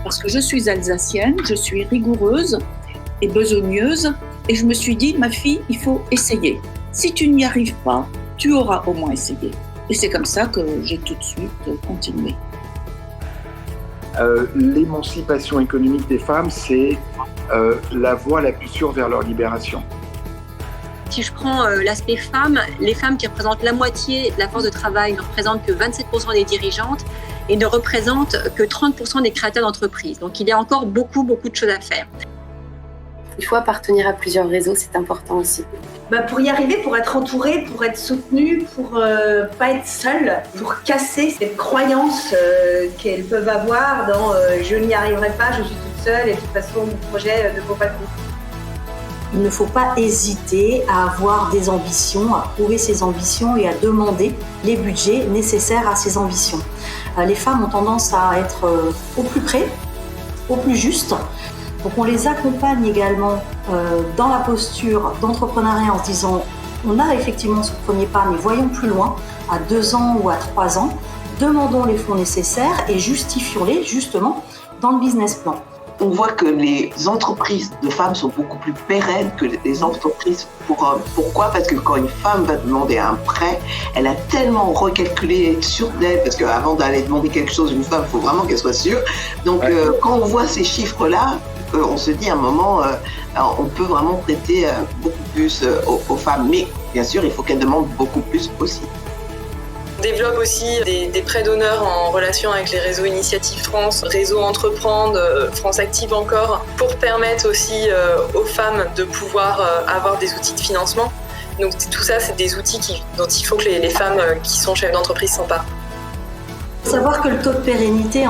Parce que je suis alsacienne, je suis rigoureuse et besogneuse. Et je me suis dit, ma fille, il faut essayer. Si tu n'y arrives pas, tu auras au moins essayé. Et c'est comme ça que j'ai tout de suite continué. L'émancipation économique des femmes, c'est la voie la plus sûre vers leur libération. Si je prends l'aspect femmes, les femmes qui représentent la moitié de la force de travail ne représentent que 27% des dirigeantes et ne représentent que 30% des créateurs d'entreprises. Donc il y a encore beaucoup de choses à faire. Il faut appartenir à plusieurs réseaux, c'est important aussi. Pour y arriver, pour être entourée, pour être soutenue, pour pas être seule, pour casser cette croyance qu'elles peuvent avoir dans je n'y arriverai pas, je suis toute seule et de toute façon mon projet ne vaut pas le coup. Il ne faut pas hésiter à avoir des ambitions, à prouver ses ambitions et à demander les budgets nécessaires à ces ambitions. Les femmes ont tendance à être au plus près, au plus juste. Donc on les accompagne également dans la posture d'entrepreneuriat en se disant on a effectivement ce premier pas, mais voyons plus loin, à 2 ans ou à 3 ans, demandons les fonds nécessaires et justifions-les justement dans le business plan. On voit que les entreprises de femmes sont beaucoup plus pérennes que les entreprises pour hommes. Pourquoi ? Parce que quand une femme va demander un prêt, elle a tellement recalculé, être sûre d'elle, parce qu'avant d'aller demander quelque chose, une femme, il faut vraiment qu'elle soit sûre. Donc quand on voit ces chiffres-là, on se dit à un moment, on peut vraiment prêter beaucoup plus aux femmes. Mais bien sûr, il faut qu'elles demandent beaucoup plus aussi. On développe aussi des prêts d'honneur en relation avec les réseaux Initiative France, Réseau Entreprendre, France Active encore, pour permettre aussi aux femmes de pouvoir avoir des outils de financement. Donc tout ça, c'est des outils dont il faut que les femmes qui sont chefs d'entreprise s'emparent. Savoir que le taux de pérennité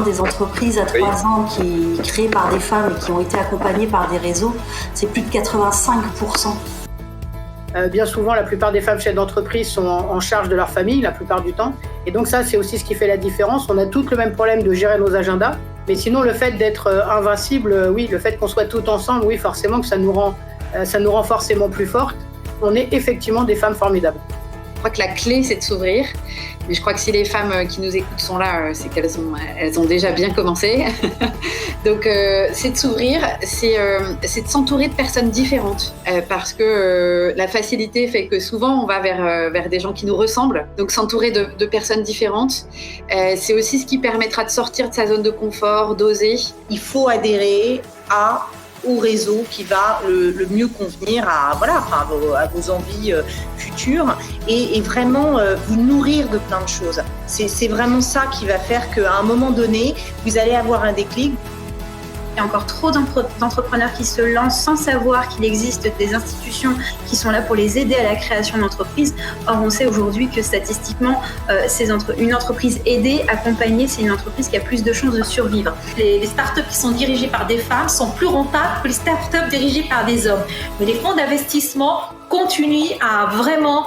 des entreprises à 3 ans créées par des femmes et qui ont été accompagnées par des réseaux, c'est plus de 85%. Bien souvent, la plupart des femmes chefs d'entreprise sont en charge de leur famille, la plupart du temps. Et donc ça, c'est aussi ce qui fait la différence. On a toutes le même problème de gérer nos agendas. Mais sinon, le fait d'être invincible, oui, le fait qu'on soit toutes ensemble, oui, forcément que ça nous rend forcément plus fortes. On est effectivement des femmes formidables. Je crois que la clé, c'est de s'ouvrir. Mais je crois que si les femmes qui nous écoutent sont là, c'est qu'elles ont déjà bien commencé. Donc, c'est de s'ouvrir, c'est de s'entourer de personnes différentes. Parce que la facilité fait que souvent, on va vers des gens qui nous ressemblent. Donc, s'entourer de personnes différentes, c'est aussi ce qui permettra de sortir de sa zone de confort, d'oser. Il faut adhérer au réseau qui va le mieux convenir à vos envies futures et vraiment vous nourrir de plein de choses. C'est vraiment ça qui va faire qu'à un moment donné, vous allez avoir un déclic. Il y a encore trop d'entrepreneurs qui se lancent sans savoir qu'il existe des institutions qui sont là pour les aider à la création d'entreprises. Or, on sait aujourd'hui que statistiquement, une entreprise aidée, accompagnée, c'est une entreprise qui a plus de chances de survivre. Les startups qui sont dirigées par des femmes sont plus rentables que les startups dirigées par des hommes. Mais les fonds d'investissement continuent à vraiment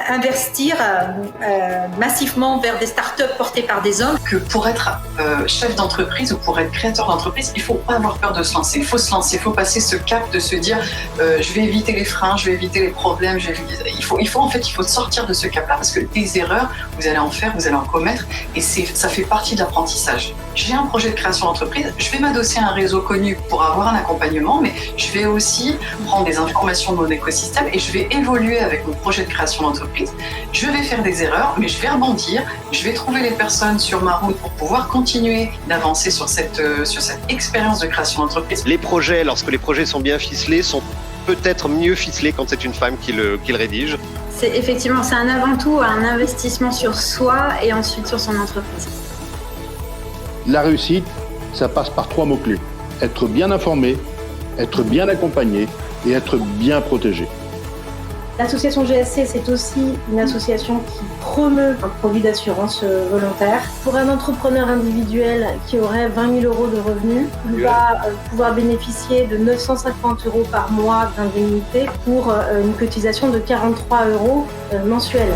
investir massivement vers des startups portées par des hommes. Que pour être chef d'entreprise ou pour être créateur d'entreprise, il ne faut pas avoir peur de se lancer. Il faut se lancer, il faut passer ce cap de se dire je vais éviter les freins, je vais éviter les problèmes. Il faut sortir de ce cap-là parce que des erreurs, vous allez en faire, vous allez en commettre et ça fait partie de l'apprentissage. J'ai un projet de création d'entreprise, je vais m'adosser à un réseau connu pour avoir un accompagnement, mais je vais aussi prendre des informations de mon écosystème et je vais évoluer avec mon projet de création d'entreprise. Je vais faire des erreurs, mais je vais rebondir. Je vais trouver les personnes sur ma route pour pouvoir continuer d'avancer sur cette expérience de création d'entreprise. Les projets, lorsque les projets sont bien ficelés, sont peut-être mieux ficelés quand c'est une femme qui le rédige. C'est avant tout un investissement sur soi et ensuite sur son entreprise. La réussite, ça passe par 3 mots-clés. Être bien informé, être bien accompagné et être bien protégé. L'association GSC, c'est aussi une association qui promeut un produit d'assurance volontaire. Pour un entrepreneur individuel qui aurait 20 000 euros de revenus, il va pouvoir bénéficier de 950 euros par mois d'indemnité pour une cotisation de 43 euros mensuels.